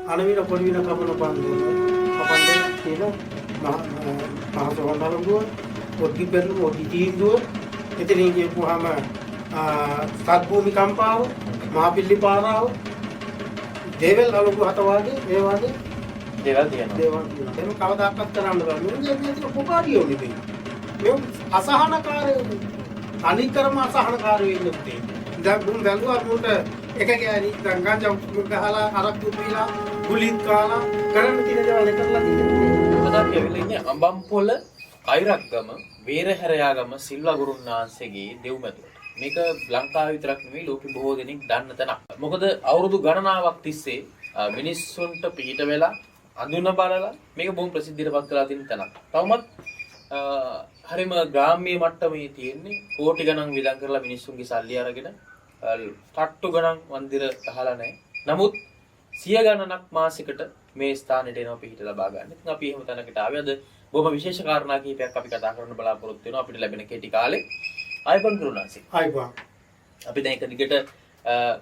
අනවින පොඩි වින කපන පන්දේ තියෙන මහසවන්නලුව පොඩි පෙරළු පොඩි තීන්දුව එතනින් ගියපුවාම සත්භූමි කම්පාව මහපිල්ලි පාරාව දේවල් අලුගු හත වාගේ මේ වාගේ දේවල් තියෙනවා එහෙනම් කවදාකවත් කරන්න බෑ මුන්ගේ මේක කොපාරියෝ නෙමෙයි මේ අසහනකාරයෝ අනිකරම අසහනකාරයෝ ඉන්නේ දැන් මුන් බැලුවා මුන්ට එක ගෑණි දැන් ගංජා ගහලා අරක්කු පීලා ගුලිත් කාලා කරන්න තියෙන දේවල් කරලා තියෙනවා මොකද කියලා ඉන්නේ අඹම්පොළ අයිරක්ගම වීරහැරයාගම සිල්වා ගුරුන්නාන්සේගේ දෙව්මැදුවට මේක ලංකාවේ විතරක් නෙවෙයි ලෝකෙ බොහෝ දෙනෙක් දන්න තැනක්. මොකද අවුරුදු ගණනාවක් තිස්සේ මිනිස්සුන්ට පිට වෙලා අඳුන බලලා මේක බොහොම ප්‍රසිද්ධියටපත් කරලා තියෙන තැනක්. තවමත් හරිම ග්‍රාම්‍ය මට්ටමේ තියෙන්නේ කෝටි ගණන් වියදම් කරලා මිනිස්සුන්ගේ සල්ලි අරගෙන තට්ටු ගණන් මන්දිර ගහලා නැහැ. නමුත් 100 ගණනක් මාසෙකට මේ ස්ථානෙට එනවා පිට ලබා ගන්න. ඉතින් අපි එහෙම තැනකට ආවේ අද බොහොම විශේෂ කාරණා කිහිපයක් අපි කතා කරන්න බලාපොරොත්තු වෙනවා අපිට ලැබෙන කෙටි කාලේ. ආයිබන් කරුණාසි. ආයිබන්. අපි දැන් එක දිගට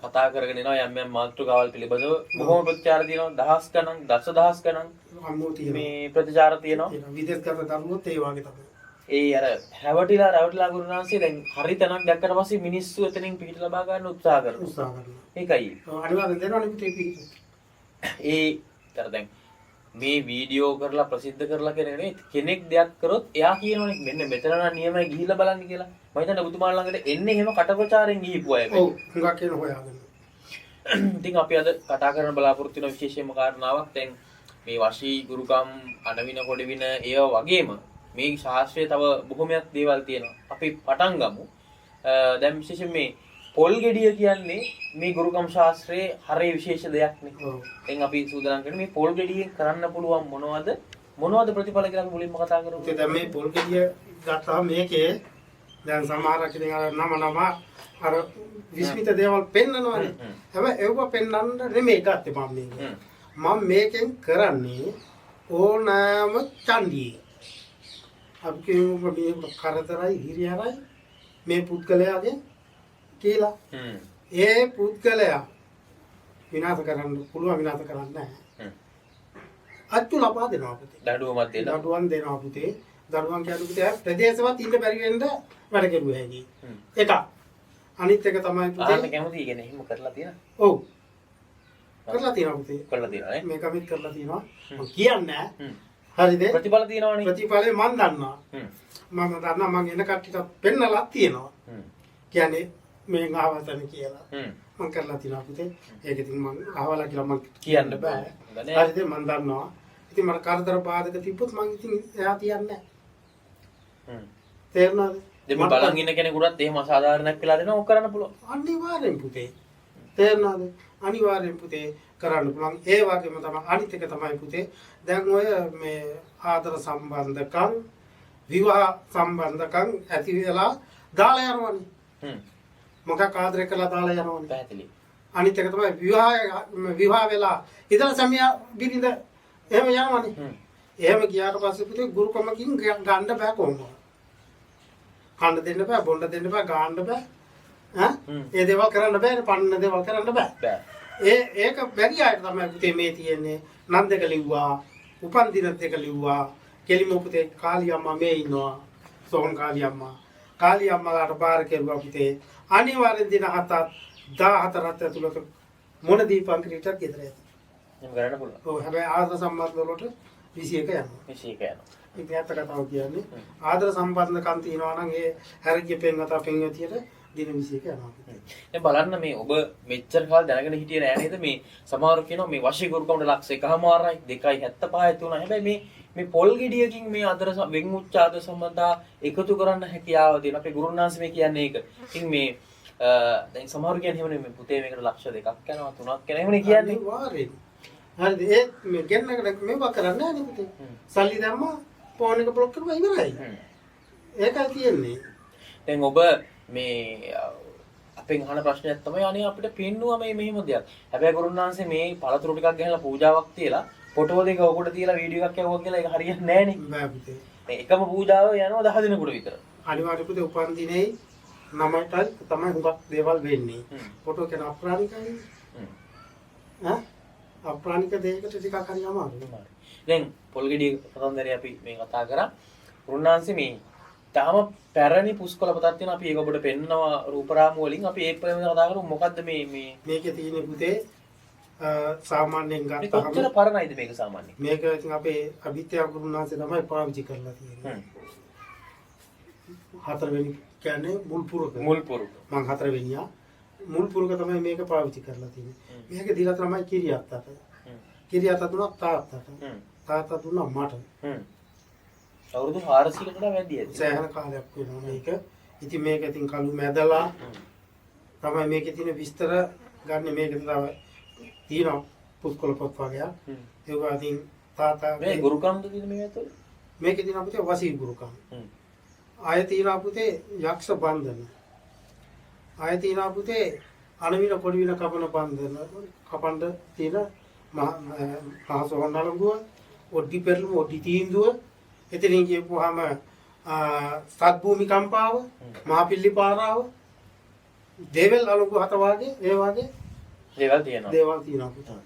කතා කරගෙන යනවා යම් යම් මාතෘකාවල් පිළිබඳව බොහොම ප්‍රතිචාර තියෙනවා දහස් ගණන් දසදහස් ගණන් මේ ප්‍රතිචාර තියෙනවා. විදේශගත දරුවොත් ඒ වගේ තමයි. ඒ අර හැවටිලා ගුරුනාන්සේ දැන් හරි තැනක් දැක්කට පස්සේ මිනිස්සු එතනින් පිට ලබා ගන්න උත්සාහ කරනවා. ඒකයි. අනිවාර්යෙන් දෙනවනේ පිටේ පිට. ඒ දැන් මේ වීඩියෝ කරලා ප්‍රසිද්ධ කරලා කෙනෙක් දෙයක් කරොත් එයා කියනවනේ මෙන්න මෙතන නම් නියමයි ගිහිල්ලා බලන්න කියලා. මම හිතන්නේ ඔබතුමාලා ළඟට එන්නේ එහෙම කට ප්‍රචාරයෙන් ගිහිපු අය. ඔව් හුඟක් කියන හොයාගෙන. ඉතින් අපි අද කතා කරන්න බලාපොරොත්තු වෙන විශේෂම කාරණාවක් දැන් මේ වශී ගුරුකම් අනවින කොඩවින ඒව වගේම මේ ශාස්ත්‍රයේ තව බොහොමයක් දේවල් තියෙනවා. අපි පටන් ගමු. දැන් විශේෂයෙන් මේ පොල් ගෙඩිය කියන්නේ මේ ගුරුකම් ශාස්ත්‍රයේ හරිය විශේෂ දෙයක් නේ. දැන් අපි සූදානම් කරන්නේ මේ පොල් ගෙඩියෙන් කරන්න පුළුවන් මොනවද ප්‍රතිඵල කියලා අපි මුලින්ම කතා කරමු. දැන් මේ පොල් ගෙඩිය ගත්තාම මේකේ දැන් සමහර කෙනෙක් නම අර විශ්මිත දේවල් පෙන්නනවානේ. හැබැයි ඒව පෙන්නන්න නෙමෙයි ගත්තේ මම මේක. මම මේකෙන් කරන්නේ ඕනෑම චන්දියේ. අපි කියමු මේ කරදරයි හිරියරයි මේ පුද්ගලයාගේ කියලා. ඒ පුද්ගලයා විනාශ කරන්න පුළුවන් විනාශ කරන්නේ නැහැ. අච්චු ලබා දෙනවා පුතේ. දඩුවමක් දෙනවා. දඩුවම් දෙනවා පුතේ. දඩුවම් කියන්නේ පුතේ ප්‍රදේශවත් ඉන්න බැරි වෙන්න වැඩ කෙරුවා හැකි. එක. අනිත් එක තමයි පුතේ. ආන්න කැමති කියන්නේ එහෙම කරලා තියෙනවා. ඔව්. කරලා තියෙනවා පුතේ. කරලා තියෙනවා නේ. මේක මිත් කරලා තියෙනවා. මම කියන්නේ හරිද? ප්‍රතිඵල තියෙනවනේ. ප්‍රතිඵලේ මම දන්නවා. මම දන්නවා මම එන කට්ටියට පෙන්නලා තියෙනවා. කියන්නේ මේ ආවතන කියලා. මම කරලා තියෙනවා පුතේ. ඒක ඉතින් මම ආවලා කියලා මම කියන්න බෑ. හරිද? මම දන්නවා. ඉතින් මට කරදර බාධක තිබ්බොත් මම ඉතින් එයා තියන්නේ නැහැ. තේරුණාද? දෙමු බලන් ඉන්න කෙනෙකුටත් එහෙම අසාධාරණයක් කියලා දෙනවා ඕක කරන්න පුළුවන්. අනිවාර්යෙන් පුතේ. තේරුණාද? අනිවාර්යෙන් පුතේ කරන්න පුළුවන්. ඒ වගේම තමයි අනිත් එක තමයි පුතේ. දැන් ඔය මේ ආදර සම්බන්ධකම් විවාහ සම්බන්ධකම් ඇති වෙලා දාලා යනවනේ. මොකක් ආදරය කරලා දාලා යනවනේ. පැහැදිලි. අනිත් එක තමයි විවාහ වෙලා ඉතල සමියා බිරිඳ එහෙම යනවනේ. එහෙම ගියාට පස්සේ පුතේ ගුරුකමකින් ගන්න බෑ කොහොමද? කන්න දෙන්න බෑ, බොන්න දෙන්න බෑ, ගාන්න බෑ. ඒ දේවල් කරන්න බෑනේ, පන්න දේවල් කරන්න බෑ. ඒක බැරි අයට තමයි පුතේ මේ තියෙන්නේ. නම් දෙක ලිව්වා, උපන් දින දෙක ලිව්වා. කෙලිම පුතේ කාලි අම්මා මේ ඉන්නවා. සෝන් කාලි අම්මා. කාලි අම්මාලාට බාර කෙරුවා පුතේ. අනිවාර්යෙන් දින 14ක් ඇතුළත මොන දීපං ක්‍රීඩයක් ගෙදර ඇති. එහෙම කරන්න පුළුවන්. ඔව් හැබැයි ආදර සම්බන්ධ වලට 21 යනවා. 21 යනවා. ඉතින් ඇත්ත කතාව කියන්නේ ආදර සම්බන්ධකම් තියෙනවා නම් ඒ හැරගිය පෙන්වතා පෙන්වතියට දින 21 යනවා. දැන් බලන්න මේ ඔබ මෙච්චර කාල දැනගෙන හිටියේ නෑ නේද මේ සමහරව කියනවා මේ වශී ගුරුකමට ලක්ෂ 1.5යි 2.75යි තුනයි. හැබැයි මේ පොල් ගෙඩියකින් මේ අතර වෙන් උච්ච ආදර සම්බන්ධතා එකතු කරන්න හැකියාව තියෙන අපේ ගුරුනාන්සේ මේ කියන්නේ ඒක. ඉතින් මේ දැන් සමහරව කියන්නේ එහෙමනේ මේ පුතේ මේකට ලක්ෂ 2ක් යනවා 3ක් යනවා එහෙමනේ කියන්නේ. වාරේ. හරිද? ඒ මේ ගෙන්නකට මේවා කරන්නේ නැහැ නේ පුතේ. සල්ලි දැම්මා ෆෝන් එක බ්ලොක් කරුවා ඉවරයි. ඒකයි තියෙන්නේ. දැන් ඔබ මේ අපෙන් අහන ප්‍රශ්නයක් තමයි අනේ අපිට පෙන්නුවා මේ මෙහෙම දෙයක්. හැබැයි ගුරුනාන්සේ මේ පළතුරු ටිකක් ගහලා පූජාවක් තියලා ෆොටෝ දෙක ඔකට තියලා වීඩියෝ එකක් යවුවා කියලා ඒක හරියන්නේ නැහනේ. බෑ පුතේ. මේ එකම පූජාව යනවා 10 දිනකට විතර. අනිවාර්ය පුතේ උපන් දිනේ නමට තමයි හුඟක් දේවල් වෙන්නේ. ෆොටෝ කියන අප්‍රාණිකයි. අප්‍රාණික දෙයකට ටිකක් හරි අමාරුයි. දැන් පොල්ගෙඩිය කතන්දරේ අපි මේ කතා කරා. රුණාන්සේ මේ තාම පැරණි පුස්කොළ පතක් තියෙන අපි ඒක ඔබට පෙන්නනවා රූපරාමු වලින් අපි ඒක ප්‍රේම කතා කරමු. මොකද්ද මේ මේකේ තියෙන පුතේ සාමාන්‍යයෙන් මේ ගත්තාම කොච්චර පරණයිද මේක සාමාන්‍යයෙන්? මේක ඉතින් අපේ අභිත්‍ය ගුරුනාථේ තමයි පාවිච්චි කරලා තියෙන්නේ. හතරවෙනි කියන්නේ මුල් පුරුක. මං හතරවෙනියා මුල් පුරුක තමයි මේක පාවිච්චි කරලා තියෙන්නේ. මේක දීලා තමයි කිරියත්තට. කිරියත්ත දුන්නා තාත්තට. තාත්තා දුන්නා මට. අවුරුදු 400කට වැඩි ඇති. සෑහෙන කාලයක් වෙනවා මේක. ඉතින් මේක ඉතින් කළු මැදලා තමයි මේකේ තියෙන විස්තර ගන්න. මේක තමයි තියෙනවා පුස්කොළ පොත් වගේ. ඒක ඉතින් තාත්තා මේ ගුරුකම්ද තියෙන මේ ඇතුළේ? මේකේ තියෙන අපිට වසී ගුරුකම්. ආය තියෙන පුතේ යක්ෂ බන්ධන. ආය තියෙන පුතේ අනවින පොඩි වින කපන බන්ධන. කපන්න තියෙන මහසොහොන්නලඟුව, ඔඩි පෙරළුම, ඔඩි තීන්දුව, එතනින් කියපුවාම සත් භූමි කම්පාව, මහපිල්ලි පාරාව, දේවල් අලුගු හත වාගේ ඒ වාගේ දේවල් තියෙනවා පුතා.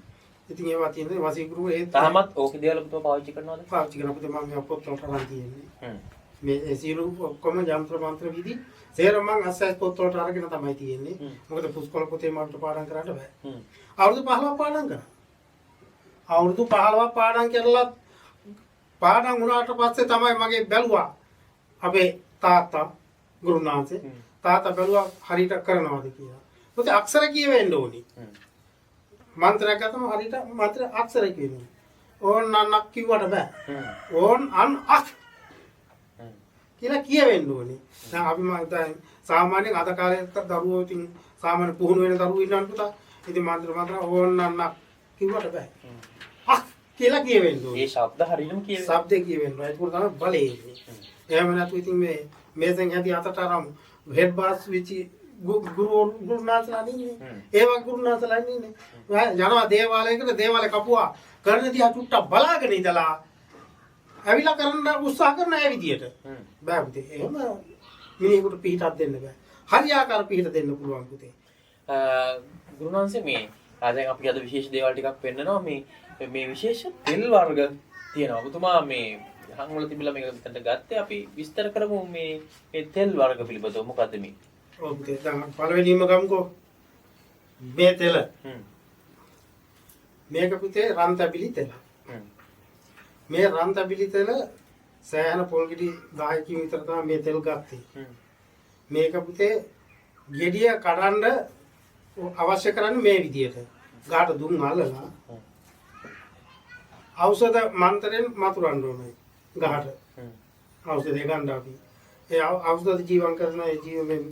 ඉතින් ඒවා තියෙන්නේ වසී ගුරු ඒ තාමත් ඕකේ දේවල් පුතා පාවිච්චි කරනවද? පාවිච්චි කරනකොට මම මේ පොත් වලට අරන් තියෙන්නේ. මේ සියලු ඔක්කොම යන්ත්‍ර මන්ත්‍ර විදි සේරම මං අස්සස් පොත් වලට අරගෙන තමයි තියෙන්නේ. මොකද පුස්කොළ පොතේ මට පාඩම් කරන්න බෑ. අවුරුදු 15ක් පාඩම් කරා. අවුරුදු 15ක් පාඩම් කරලා පාඩම් වුණාට පස්සේ තමයි මගේ බැලුවා අපේ තාත්තා ගුරුනාථේ තාත්තා බැලුවා හරියට කරනවද කියලා. මොකද අක්ෂර කියවෙන්න ඕනි. මන්ත්‍රයක් ගත්තම හරියට මන්ත්‍ර අක්ෂර කියවෙන්න. ඕන් නන්නක් කිව්වට බෑ. ඕන් අන් අක් කියලා කියවෙන්න ඕනේ. දැන් අපි දැන් සාමාන්‍යයෙන් අද කාලේ දරුවෝ ඉතින් සාමාන්‍ය පුහුණු වෙන දරුවෝ ඉන්නවනේ පුතා. ඉතින් මන්ත්‍ර ඕන් නන්නක් කිව්වට බෑ. අක් කියලා කියවෙන්න ඕනේ. ඒ ශබ්ද හරියටම කියවෙන්න. ශබ්දේ කියවෙන්න. ඒක තමයි බලේ ඉන්නේ. එහෙම නැතු ඉතින් මේසෙන් හැටි අතට අරන් හෙඩ් බාස් විචි ගුරුනාථලා ඉන්නේ. ඒවා ගුරුනාථලා ඉන්නේ. යනවා දේවාලයකට දේවාලේ කපුවා කරන දිහා චුට්ටක් බලාගෙන ඉඳලා ඇවිල්ලා කරන්න උත්සාහ කරන අය විදියට. බෑ පුතේ. එහෙම මිනිහෙකුට පිටක් දෙන්න බෑ. හරියාකාර පිට දෙන්න පුළුවන් පුතේ. ගුරුනාන්සේ මේ දැන් අපි අද විශේෂ දේවල් ටිකක් පෙන්නනවා මේ විශේෂ තෙල් වර්ග තියෙනවා. ඔබතුමා මේ හංගවල තිබිලා මේක විතරට ගත්තේ අපි විස්තර කරමු මේ තෙල් වර්ග පිළිබඳව මොකද්ද මේ? ඔව් පුතේ දැන් පළවෙනිම ගමුකෝ. මේ තෙල. මේක පුතේ රන්තැබිලි තෙල. මේ රන්තැබිලි තෙල සෑහෙන පොල්ගෙඩි 10කින් විතර තමයි මේ තෙල් ගත්තේ. මේක පුතේ ගෙඩිය කඩන්න අවශ්‍ය කරන්නේ මේ විදියට. ගාට දුම් අල්ලලා ඖෂධ මන්ත්‍රයෙන් මතුරන්න ඕනේ ගහට. ඖෂධය ගන්න අපි. ඒ ඖෂධ ජීවම් කරන ඒ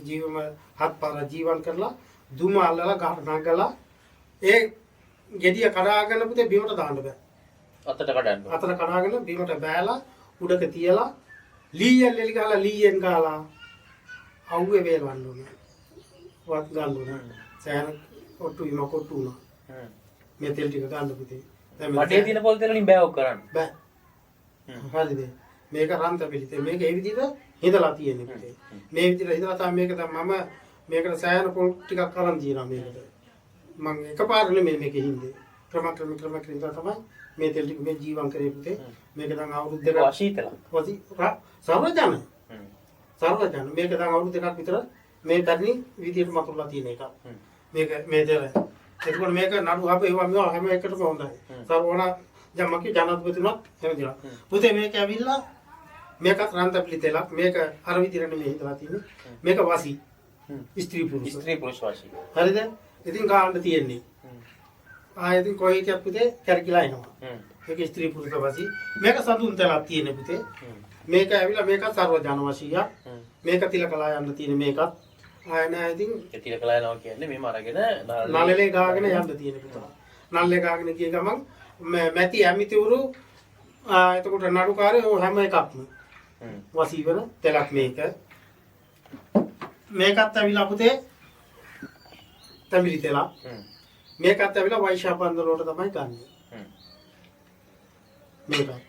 ජීවම හත්පාර ජීවම් කරලා දුම අල්ලලා ගහට නගලා ඒ ගෙඩිය කඩාගෙන පුතේ බිමට දාන්න බෑ. අතට කඩන්න. අතට කඩාගෙන බිමට බෑලා උඩක තියලා ලීයෙන් එලි ගහලා ලීයෙන් ගාලා අවුවේ වේලවන්න ඕනේ. වත් ගන්න ඕනේ. සෑහෙන ඔට්ටු විම කොට්ටු උනා. මේ තෙල් ටික ගන්න පුතේ. මඩේ තියෙන පොල් තෙල් වලින් බෑ ඔක් කරන්න. බෑ. හරිද? මේක රන්තැබිලි තෙල්. මේක ඒ විදිහට හිඳලා තියෙන්නේ පුතේ. මේ විදිහට හිඳලා තමයි මේක දැන් මම මේකට සෑහෙන පොල් ටිකක් අරන් දිනවා මේකට. මම එකපාර නෙමෙයි මේක හින්දේ. ක්‍රම හින්දා තමයි මේ තෙල් ටික මේ ජීවම් කරේ පුතේ. මේක දැන් අවුරුදු දෙකක් වශීතල. සර්වජන. මේක දැන් අවුරුදු දෙකක් විතර මේ පැරණි විදියට මතුරලා තියෙන එක. මේක මේ තෙල. එතකොට මේක නඩු හප ඒවා මේවා හැම එකටම හොඳයි. සර්වණ ජම්මකි ජනාධිපතිතුමත් එනවා. පුතේ මේක ඇවිල්ලා මේක රන්තැබිලි තෙලක්. මේක අර විදියට නෙමෙයි හිතලා තියෙන්නේ. මේක වසී. ස්ත්‍රී පුරුෂ වශී. හරිද? ඉතින් ගාන්න තියෙන්නේ. ආයෙත් කොයි එකක් පුතේ කැරකිලා එනවා. මේක ස්ත්‍රී පුරුෂ වසී. මේක සඳුන් තෙලක් තියෙන පුතේ. මේක ඇවිල්ලා මේක සර්වජන වශීයක්. මේක තිලකලා යන්න තියෙන මේකත් ආය නෑ ඉතින් තිලකලා යනවා කියන්නේ මෙහෙම අරගෙන නළලේ ගාගෙන යන්න තියෙන පුතා. නළලේ ගාගෙන ගිය ගමන් මැටි ඇමිතිවරු එතකොට නඩුකාරයෝ හැම එකක්ම වසී වෙන තෙලක් මේක. මේකත් ඇවිල්ලා පුතේ තැඹිලි තෙලක්. මේකත් ඇවිල්ලා වෛශාඛ බන්ධන වලට තමයි ගන්නෙ.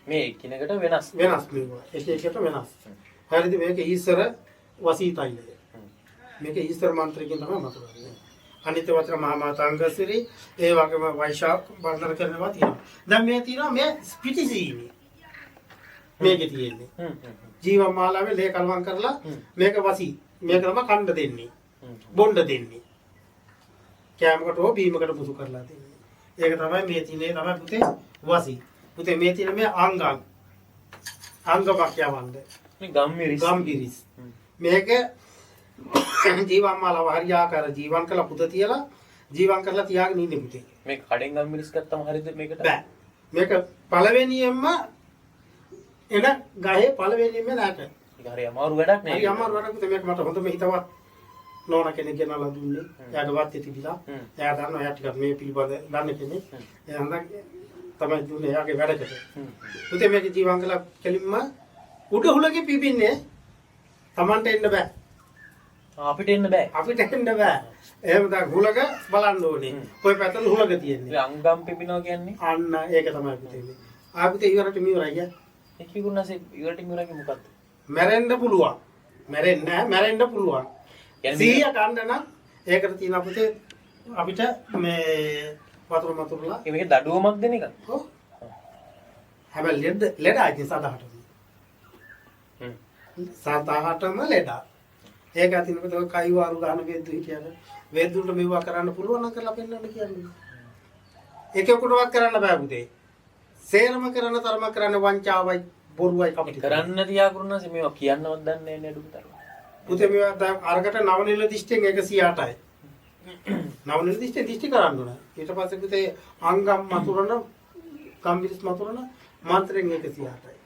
මේ එකිනෙකට වෙනස් මේවා. එක එකට වෙනස්. හරිද? මේක ඊශ්වර වසී තෛලය. මේක ඊශ්වර මන්ත්‍රයෙන් තමයි මතුවන්නේ. අනිත් වචන මහා මාතංගසිරි ඒ වගේම වෛශාඛ වර්ධන කරනවා තියෙනවා. දැන් මේ තියෙනවා මේ පිටිසීනි. මේකේ තියෙන්නේ. ජීවම් මාලාවේ ලේ කලවම් කරලා මේක වසි. මේක තමයි කණ්ඩ දෙන්නේ. බොණ්ඩ දෙන්නේ. කෑමකට හෝ බීමකට පුසු කරලා දෙන්නේ. ඒක තමයි මේ තියෙන්නේ තමයි පුතේ වසි. පුතේ මේ තියෙන මේ අංගං. අංගමක් යවන්නේ. මේ ගම්මිරිස්. මේක ජීවම් මාලාව හරියාකාර ජීවම් කළා පුත තියලා ජීවම් කරලා තියාගෙන ඉන්නේ පුතේ. මේ කඩෙන් ගම්මිරිස් ගත්තම හරියද මේකට? බෑ. මේක පළවෙනියෙන්ම එන ගහේ පළවෙනියෙන්ම නැට. ඒක හරි අමාරු වැඩක් නේ. හරි අමාරු වැඩක් පුතේ. මේක මට හොඳම හිතවත් නෝනා කෙනෙක් ගෙනලා දුන්නේ. එයාගේ වාත්‍ය තිබිලා. එයා දන්නවා එයා ටිකක් මේ පිළිබඳ දන්න කෙනෙක්. එයා හඳ තමයි දුන්නේ එයාගේ වැඩකට. පුතේ මේක ජීවම් කළා කෙලින්ම උඩ හුලගේ පිපින්නේ Tamanට එන්න බෑ. අපිට එන්න බෑ. අපිට එන්න බෑ. එහෙම දැන් හුලක බලන්න ඕනේ. කොයි පැත්තද හුලක තියෙන්නේ? ඒ අංගම් පිපිනවා කියන්නේ? අන්න ඒක තමයි පුතේ. ආපිට ඉවරට මියුරයි යා. ඒ කිව්ුණාසේ ඉවරට මියුරගේ මොකද්ද? මැරෙන්න පුළුවන්. මැරෙන්නේ නැහැ, මැරෙන්න පුළුවන්. සිහිය ගන්න නම් ඒකට තියෙන පුතේ අපිට මේ වතුර මතුරුලා මේක දඩුවමක් දෙන එක. ඔව්. හැබැයි ලෙඩයි සදාහටම. සදාහටම ලෙඩා. ඒක අතිනකොට ඔය කයි වාරු ගන්න වේදු හිටියද වේදුන්ට මෙවුවා කරන්න පුළුවන් නම් කරලා පෙන්නන්න කියන්නේ. ඒකෙකුටවත් කරන්න බෑ පුතේ. සේරම කරන තරම කරන්න වංචාවයි බොරුවයි කපටි කරන්න තියා කරුණාසේ මේවා කියන්නවත් දන්නේ නැහැ නේ අඩුම තරම. පුතේ මේවා දැන් අරකට නවනිල දිෂ්ටෙන් 108යි. නවනිල දිෂ්ටෙන් දිෂ්ටි කරන්න ඕන. ඊට පස්සේ පුතේ අංගම් මතුරන ගම්බිරිස් මතුරන මන්ත්‍රෙන් 108යි.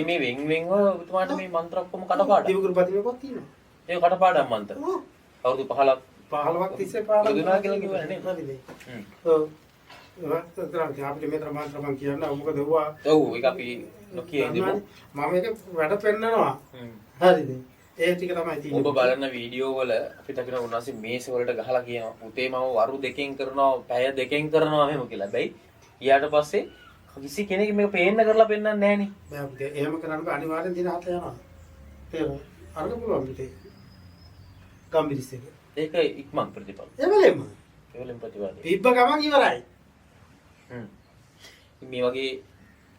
මේ වෙන්වෙන්ව ඔබතුමාට මේ මන්ත්‍ර ඔක්කොම කටපාඩම්. දිවුගුරු බදිනකොත් තියෙනවා. ඒක කටපාඩම් මන්ත්‍ර. අවුරුදු 15ක් තිස්සේ පාඩම් දුනා කියලා කිව්වනේ නේද? ඔව්. ඒවත් අපිට මෙතන මන්ත්‍ර මං කියන්න මොකද ඔවා. ඔව් ඒක අපි නොකිය ඉඳිමු. මම ඒක වැඩ පෙන්නනවා. හරිද? ඒ ටික තමයි තියෙන්නේ. ඔබ බලන වීඩියෝ වල අපිට කියන උන්වහන්සේ මේස වලට ගහලා කියනවා පුතේ මම වරු දෙකෙන් කරනවා පැය දෙකෙන් කරනවා එහෙම කියලා. හැබැයි ඊට පස්සේ කිසි කෙනෙක් මේක පේන්න කරලා පෙන්නන්නේ නැහැ නේ. බෑ පුතේ. එහෙම කරන්න බෑ. අනිවාර්යෙන් දින 7 යනවා. තේරුණා? අරක පුළුවන් පුතේ. ගම්බිරිස් එක. ඒක ඉක්මන් ප්‍රතිපල. එවලෙම. ඒවලින් ප්‍රතිවාදී. තිබ්බ ගමන් ඉවරයි. මේ වගේ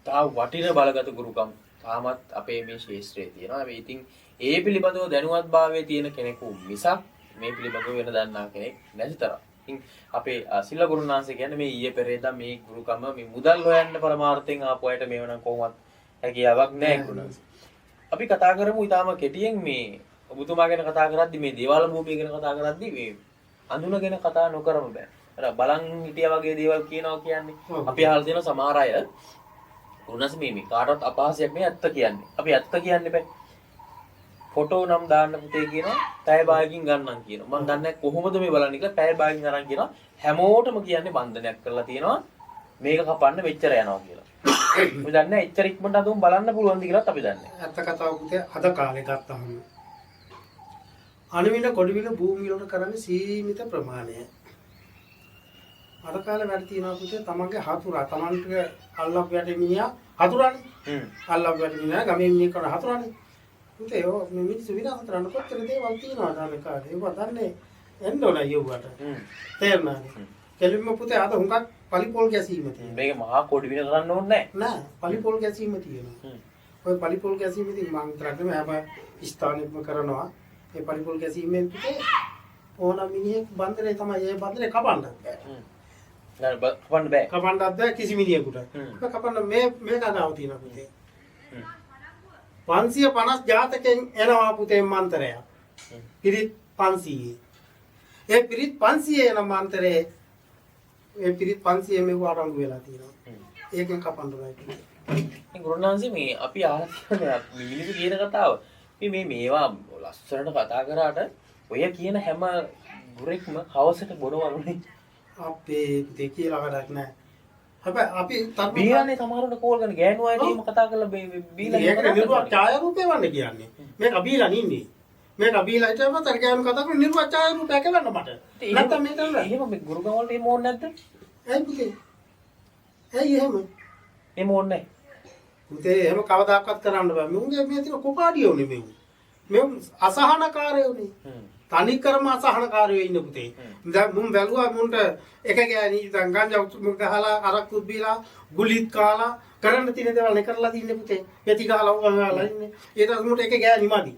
තා වටින බලගත ගුරුකම් තාමත් අපේ මේ ශාස්ත්‍රයේ තියෙනවා. අපි ඉතින් ඒ පිළිබඳව දැනුවත්භාවයේ තියෙන කෙනෙකු මිසක් මේ පිළිබඳව වෙන දන්නා කෙනෙක් නැති තරම්. ඉතින් අපේ සිල්ලා ගුරුනාන්සේ කියන්නේ මේ ඊයේ පෙරේදා මේ ගුරුකම මේ මුදල් හොයන්න පරමාර්ථයෙන් ආපු අයට මේව නම් කොහොමවත් හැකියාවක් නැහැ ගුරුනාන්සේ. අපි කතා කරමු ඊටාම කෙටියෙන් මේ ඔබතුමා ගැන කතා කරද්දි මේ දේවාල භූමිය ගැන කතා කරද්දි මේ අඳුනගෙන කතා නොකරම බෑ. අර බලන් හිටියා වගේ දේවල් කියනවා කියන්නේ අපි අහලා තියෙන සමහර අය උනස් මේ කාටවත් අපහාසයක් නෙවෙයි ඇත්ත කියන්නේ. අපි ඇත්ත කියන්නේ බෑ. ෆොටෝ නම් දාන්න පුතේ කියනවා පැය භාගකින් ගන්නම් කියනවා. මම දන්නේ කොහොමද මේ බලන්නේ කියලා පැය භාගකින් අරන් කියනවා. හැමෝටම කියන්නේ බන්ධනයක් කරලා තියෙනවා. මේක කපන්න මෙච්චර යනවා කියලා. අපි දන්නේ එච්චර ඉක්මනට අදුම් බලන්න පුළුවන්ද කියලාත් අපි දන්නේ. ඇත්ත කතාව පුතේ අද කාලේ ගත්තාම අණවිල කොඩවිල භූමිය වලට කරන්නේ සීමිත ප්‍රමාණය. අද කාලේ වැඩ තියෙනවා පුතේ තමන්ගේ හතුරා තමන්ට අල්ලප් යට මිනිහා හතුරානේ. අල්ලප් යට මිනිහා ගමේ මිනිහ කරන හතුරානේ. පුතේ ඔය මේ මිනිස්සු විනාශ කරන්න කොච්චර දේවල් තියෙනවද අද කාලේ. ඒව දන්නේ එන්න ඕන යුවට. තේරුණාද? කෙලින්ම පුතේ අද හුඟක් පලිපොල් ගැසීම තියෙනවා. මේක මහා කොඩි වින කරන්න ඕනේ නෑ. පලිපොල් ගැසීම තියෙනවා. ඔය පලිපොල් ගැසීමේදී මම තරකම හැම ස්ථානෙකම කරනවා. ඒ පලිපොල් ගැසීමෙන් පුතේ ඕන මිනිහෙක් බන්දරේ තමයි ඒ බන්දරේ කපන්නත් බෑ. නෑ කපන්න බෑ. කපන්නත් බෑ කිසි මිනිහෙකුට. කපන්න මේ කතාව තියෙනවා පුතේ. 550 ජාතකෙන් එනවා පුතේ මන්තරය. පිරිත් 500. ඒ පිරිත් 500 එන මන්තරේ ඒ පිරිත් 500 මෙව අරංගු වෙලා තියෙනවා. ඒකෙන් කපන්න බෑ පුතේ. ඉතින් ගුරුනාන්සේ මේ අපි අහලා තියෙන මිනිස්සු කියන කතාව මේ මේවා ලස්සනට කතා කරාට ඔය කියන හැම ගුරෙක්ම හවසට බොනවලුනේ. අපේ පුතේ කියලා වැඩක් නැහැ. හැබැයි අපි බීලානේ සමහරවල් කෝල් කරන ගෑනු අයට එහෙම කතා කරලා බීලා මේක නිර්වාච ඡාය රූපේ වන්නේ කියන්නේ. මේක බීලා නින්නේ. මේක බීලා හිටවම තර ගෑනු කතා කරන නිර්වාච ඡාය රූපයක් වෙන්න මට. නැත්තම් මේක නෑ. එහෙම මේ ගුරුකම් වලට එහෙම ඕනේ නැද්ද? ඇයි පුතේ? ඇයි එහෙම? එහෙම ඕනේ නැහැ. පුතේ එහෙම කවදාකවත් කරන්න බෑ. මුන්ගේ මේ තියෙන කොපාඩියෝනේ මෙව්. මෙව් අසහනකාරයෝනේ. තනිකරම අසහනකාරයෝ ඉන්න පුතේ. දැන් මුන් බැලුවා මුන්ට එක ගෑණි දැන් ගංජා උතුම් ගහලා අරක්කුත් බීලා ගුලිත් කාලා කරන්න තියෙන දේවල් නේ කරලා තින්නේ පුතේ. පෙති ගහලා උගහලා ඉන්නේ. ඊට පස්සේ මුන්ට එක ගෑණි මදි.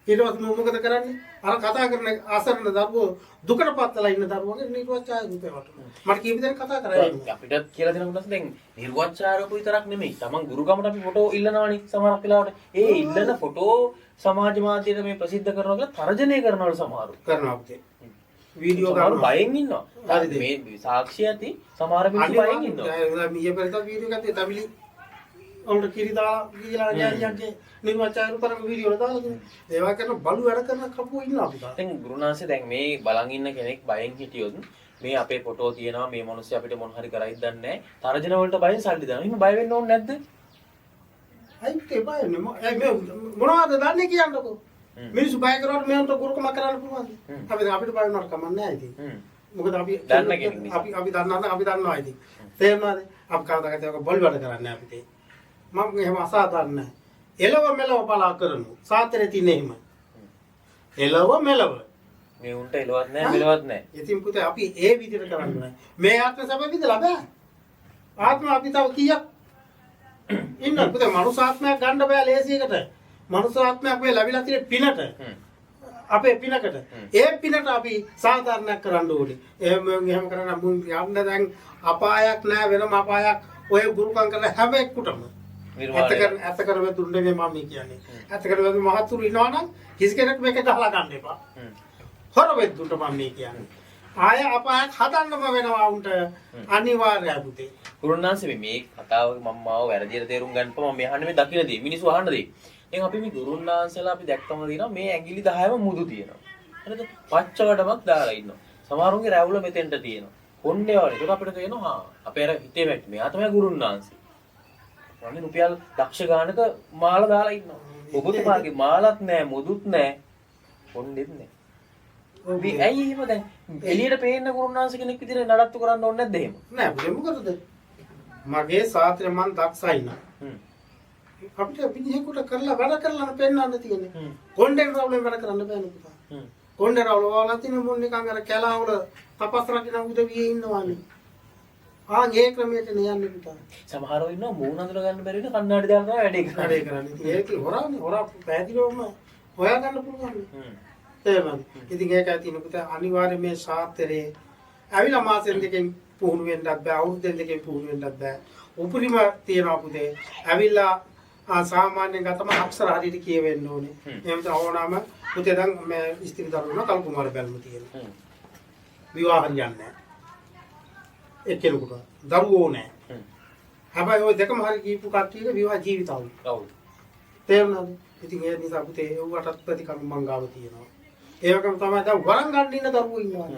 ඊට පස්සේ මොකද කරන්නේ? අර කතා කරන ආසරණ දරුවෝ දුකටපත් වෙලා ඉන්න දරුවෝගේ නිර්වචාය දුපේ වටුන. මට කීප දෙනෙක් කතා කරා අපිටත් කියලා දෙනකොට දැන් නිර්වචාරකු විතරක් නෙමෙයි. Taman ගුරුකමට අපි ෆොටෝ ඉල්ලනවානේ සමහරක් වෙලාවට. ඒ ඉල්ලන ෆොටෝ සමාජ මාධ්‍යයට මේ ප්‍රසිද්ධ කරනවා කියලා තර්ජනය කරනවලු සමහරු. කරනවා පුතේ. වීඩියෝ ගන්න බයෙන් ඉන්නවා. මේ සාක්ෂි ඇති සමහර මිනිස්සු බයෙන් ඉන්නවා. මීය පෙරේද වීඩියෝ ගත්තේ තමිලි ඔන්න කිරිදා ගිහලා ගෑනියන්ගේ නිර්වචාරු තරම වීඩියෝ වල දාලා දුන්නා. ඒවා කරන බලු වැඩ කරන කපුවෝ ඉන්නවා අපිට. දැන් ගුරුනාංශේ දැන් මේ බලන් ඉන්න කෙනෙක් බයෙන් හිටියොත් මේ අපේ ෆොටෝ තියෙනවා මේ මිනිස්සු අපිට මොන හරි කරයිද දන්නේ නැහැ. තර්ජන වලට බයෙන් සල්ලි දානවා. එහෙනම් බය වෙන්න ඕනේ නැද්ද? අයිත්තේ බයන්නේ මොනවද දන්නේ කියන්නකෝ. මිනිස්සු බය කරවට මෙයන්ට ගුරුකම කරන්න පුළුවන්ද? අපිට බය වෙනවට කමක් නැහැ ඉතින්. මොකද අපි දන්න කෙනෙක් නිසා. අපි දන්නවා ඉතින්. තේරෙනවද? අපි කවදාකවත් ඒක බොල් වැඩ කරන්නේ නැහැ අපිට. මම එහෙම අසාධාරණ නැහැ. එළව මෙලව බලා කරමු. සාතරේ තියෙන එහෙම. එළව මෙලව. මේ උන්ට එලවත් නැහැ මෙලවත් නැහැ. ඉතින් පුතේ අපි ඒ විදිහට කරන්න ඕනේ. මේ ආත්ම සැප විඳලා බෑ. ආත්ම අපි තව කීයක් ඉන්න පුතේ මනුස්ස ආත්මයක් ගන්න බෑ ලේසියකට. මනුස්ස ආත්මයක් මේ ලැබිලා තියෙන පිනට. අපේ පිනකට. ඒ පිනට අපි සාධාරණයක් කරන්න ඕනේ. එහෙම කරන මුන් යන්න දැන් අපායක් නැහැ වෙනම අපායක් ඔය ගුරුකම් කරන හැම එක්කටම. ඇත්ත කරව දුන්නේ මේ මම කියන්නේ. ඇත්ත කරව මහතුරු ඉනවා නම් කිසි කෙනෙක් මේක ගහලා ගන්න එපා. හොර වෙද්දුන්ට මම මේ කියන්නේ. ආය අපායක් හදන්නම වෙනවා උන්ට අනිවාර්යයි පුතේ. ගුරුනාංශේ මේ කතාව මම මාව වැරදියට තේරුම් ගන්නපම මම අහන්නේ මේ දකින්න දේ මිනිස්සු අහන්න දේ. දැන් අපි මේ ගුරුනාංශලා අපි දැක්කම දිනවා මේ ඇඟිලි 10ම මුදු තියෙනවා. හරිද? පච්චවඩමක් දාලා ඉන්නවා. සමහරුන්ගේ රැවුල මෙතෙන්ට තියෙනවා. කොණ්ඩේ වල. ඒක අපිට කියනවා හා අපේ අර හිතේ වැටි. මෙයා තමයි ගුරුනාංශේ. වගේ රුපියල් ලක්ෂ ගානක මාල දාලා ඉන්නවා. ඔබතුමාගේ මාලත් නැහැ, මුදුත් නැහැ, කොණ්ඩෙත් නැහැ. මේ ඇයි එහෙම දැන් එළියට පේන්න ගුරුනාංශ කෙනෙක් විදිහට නඩත්තු කරන්න ඕනේ නැද්ද එහෙම? නෑ පුතේ මොකටද? මගේ සාත්‍රය මන් දක්ෂයි නා. අපිට මිනිහෙකුට කරලා වැඩ කරලා පෙන්නන්න තියෙන්නේ. කොණ්ඩේ රවුලෙන් වැඩ කරන්න බෑනේ පුතා. කොණ්ඩේ රවුල වල තියෙන මොන් නිකන් අර කැලාවල තපස් රකින්න උදවියේ ඉන්නවානේ. ඒ ක්‍රමයට යන්නේ පුතා. සමහරව ඉන්නවා මූණ අඳුර ගන්න බැරි වෙන කන්නඩි දාලා වැඩේ කරන්නේ. ඒක හොරානේ. හොරා පැහැදිලිවම හොයා ගන්න පුළුවන්. තේරුණාද? ඉතින් ඒකයි තියෙන පුතා අනිවාර්යයෙන් මේ ශාස්ත්‍රයේ ඇවිල්ලා මාසෙන් දෙකෙන් පුහුණු වෙන්නත් බෑ. අවුරුද්දෙන් දෙකෙන් පුහුණු වෙන්නත් බෑ. උපරිම තියනවා පුතේ. ඇවිල්ලා සාමාන්‍යයෙන් ගතම අක්ෂර හරියට කියවෙන්න ඕනේ. එහෙම තවෝනම පුතේ දැන් මේ ස්ත්‍රී දරුවන කල්කුමාර බැල්ම තියෙනවා. විවාහ හරියන්නේ නැහැ. එක්කෙනෙකුට දරුවෝ නැහැ. හැබැයි ওই දෙකම හරි කීපු කට්ටියක විවාහ ජීවිත අවුල්. අවුල්. තේරුණාද? ඉතින් ඒ නිසා පුතේ ඒවටත් ප්‍රතිකර්ම මංගාව තියෙනවා. ඒ වගේම තමයි දැන් වරන් ගන්න ඉන්න දරුවෝ ඉන්නවා.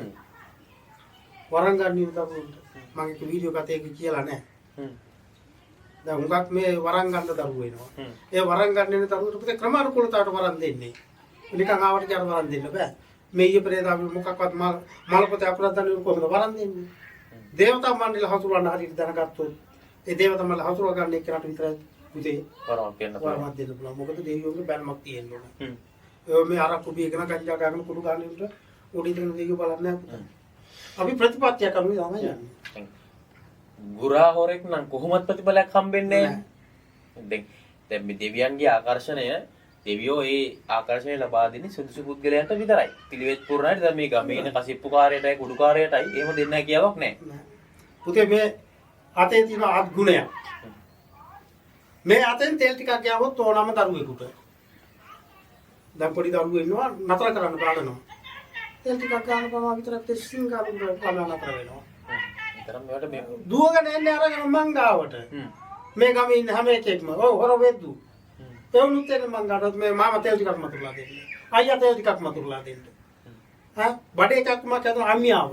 වරන් ගන්න ඉන්න දරුවෝන්ට මම ඒක වීඩියෝ කතේක කියලා නැහැ. දැන් උගක් මේ වරන් ගන්න දරුවෝ එනවා. ඒ වරන් ගන්න ඉන්න දරුවෝට පුතේ ක්‍රමානුකූලතාවට වරන් දෙන්නේ. නිකන් ආවට කියන වරන් දෙන්න බෑ. මේ ඊයේ පෙරේද අපි මොකක්වත් මලපොතේ අපරාධන කොහොමද වරන් දෙන්නේ? දේවතා මණ්ඩල හසුරවන්න හරියට දැනගත්තොත් ඒ දේවතා මණ්ඩල හසුරව ගන්න එක්කනට විතරයි පුතේ වරමක් දෙන්න වරමක් දෙන්න පුළුවන්. මොකද දෙවියෝගේ බැල්මක් තියෙන්න ඕන. ඒ මේ අරක්කු බීගෙන ගංජා ගන්න කුඩු ගන්න උන්ට උඩින් දෙන දෙවියෝ බලන්නේ නැහැ පුතා. අපි ප්‍රතිපත්තිය කරමු තමයි යන්නේ. ගුරා හොරෙක් නම් කොහොමත් ප්‍රතිඵලයක් හම්බෙන්නේ නැහැ. දැන් මේ දෙවියන්ගේ ආකර්ෂණය දෙවියෝ ඒ ආකර්ෂණය ලබා දෙන්නේ සුදුසු පුද්ගලයන්ට විතරයි. පිළිවෙත් පුරණයි දැන් මේ ගමේ ඉන්න කසිප්පුකාරයටයි කුඩුකාරයටයි එහෙම දෙන්නයි කියාවක් නැහැ. පුතේ මේ අතේ තියෙන අත් ගුණය. මේ අතෙන් තෙල් ටිකක් ගෑවොත් ඕනම දරුවෙකුට. දැන් පොඩි දරුවෝ ඉන්නවා නතර කරන්න බලනවා. තෙල් ටිකක් ගන්න පමා විතරක් තෙස්සින් ගන්න බලන්න නතර වෙනවා. විතරම මේවට මේ දුවගෙන එන්නේ අරගෙන මංගාවට. මේ ගමේ ඉන්න හැම එකෙක්ම ඔව් හොර වෙද්දු. ඒ උනුත් එන්නේ මංගාවට මේ මාම තෙල් ටිකක් මතුරලා දෙන්න. අයියා තෙල් ටිකක් මතුරලා දෙන්න. බඩේ එකක් මම කැදන අම්මියාව.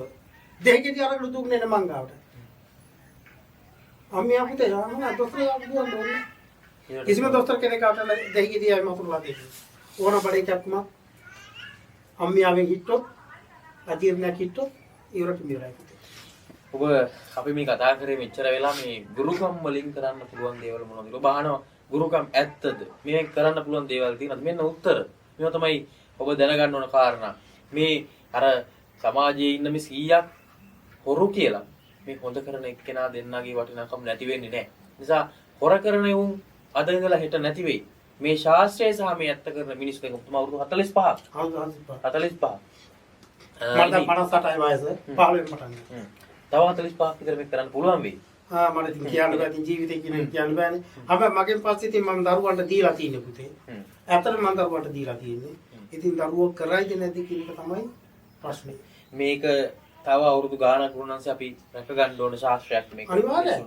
දෙහිකේදී අරගෙන දුන්නේ නේ මංගාවට. අම්මියා පුතේ යනවා දොස්තර යවුවා දුන්නේ. කිසිම දොස්තර කෙනෙක් ආවම දෙහිකේදී ආයි මතුරලා දෙන්න. ඕන බඩේ එකක් මම අම්මියාවෙන් හිට්ටොත් අජීර්ණයක් හිට්ටොත් ඉවරට මිරයි පුතේ. ඔබ අපි මේ කතා කරේ මෙච්චර වෙලා මේ ගුරුකම් වලින් කරන්න පුළුවන් දේවල් මොනවද? ඔබ අහනවා ගුරුකම් ඇත්තද? මේක කරන්න පුළුවන් දේවල් තියෙනවද? මෙන්න උත්තර. මේවා තමයි ඔබ දැනගන්න ඕන කාරණා මේ අර සමාජයේ ඉන්න මේ 100ක් හොරු කියලා මේ හොඳ කරන එක්කෙනා දෙන්නගේ වටිනාකම නැති වෙන්නේ නැහැ. නිසා හොර කරන උන් අද ඉඳලා හෙට නැති වෙයි. මේ ශාස්ත්‍රය සහ මේ ඇත්ත කරන මිනිස්සු දෙක තුමා අවුරුදු 45ක්. 45. මට 58යි වයස 15 පටන්. තව 45ක් විතර මේක කරන්න පුළුවන් වෙයි. මට ඉතින් කියන්න බෑ ඉතින් ජීවිතේ කියන කියන්න බෑනේ. හැබැයි මගෙන් පස්සේ ඉතින් මම දරුවන්ට දීලා තියෙන්නේ පුතේ. ඇත්තටම මම දරුවන්ට දීලා තියෙන්නේ. ඉතින් දරුවෝ කරයිද නැද්ද කියන එක තමයි ප්‍රශ්නේ. මේක තව අවුරුදු ගානක් වුණාන්සේ අපි රැක ගන්න ඕන ශාස්ත්‍රයක් මේක. අනිවාර්යයෙන්.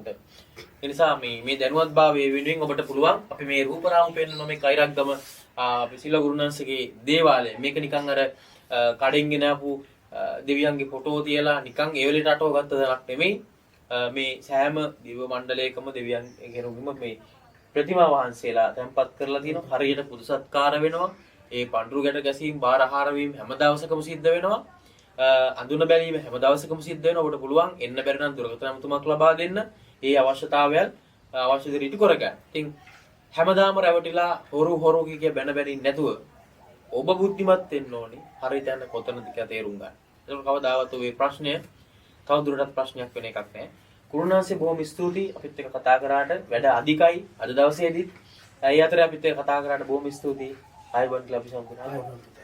ඒ නිසා මේ දැනුවත්භාවය වෙනුවෙන් ඔබට පුළුවන් අපි මේ රූපරාම පෙන්නන මේ කෛරක්ගම සිල්ව ගුරුනාන්සේගේ දේවාලය. මේක නිකන් අර කඩෙන් ගෙන ආපු දෙවියන්ගේ ෆොටෝ තියලා නිකන් ඒ වෙලේට අටව ගත්ත දණක් නෙමෙයි. මේ සෑම දිව මණ්ඩලයකම දෙවියන් කෙනෙකුගේම මේ ප්‍රතිමා වහන්සේලා තැන්පත් කරලා තියෙනවා. හරියට පුද සත්කාර වෙනවා. ඒ පඳුරු ගැට ගැසීම් බාර ආහාර වීම හැම දවසකම සිද්ධ වෙනවා. අඳුන බැලීම හැම දවසකම සිද්ධ වෙනවා. ඔබට පුළුවන් එන්න බැරි නම් දුරකථන ඇමතුමක් ලබා දෙන්න. ඒ අවශ්‍යතාවයන් අවශ්‍ය දේ ඉටු කරගන්න. ඉතින් හැමදාම රැවටිලා හොරු කිය බැන බැනින් නැතුව ඔබ බුද්ධිමත් වෙන්න ඕනේ. හරියට යන කොතනද කියලා තේරුම් ගන්න. ඒක කවදාවත් ඔය ප්‍රශ්නය තව දුරටත් ප්‍රශ්නයක් වෙන එකක් නෑ. කුරුණාන්සේ බොහොම ස්තුතියි අපිත් එක්ක කතා කරාට. වැඩ අධිකයි අද දවසේදීත්. ඒ අතරේ අපිත් එක්ක කතා කරාට බොහොම ස්තුතියි. ආයුබෝවන් කියලා අපි සම්පූර්ණ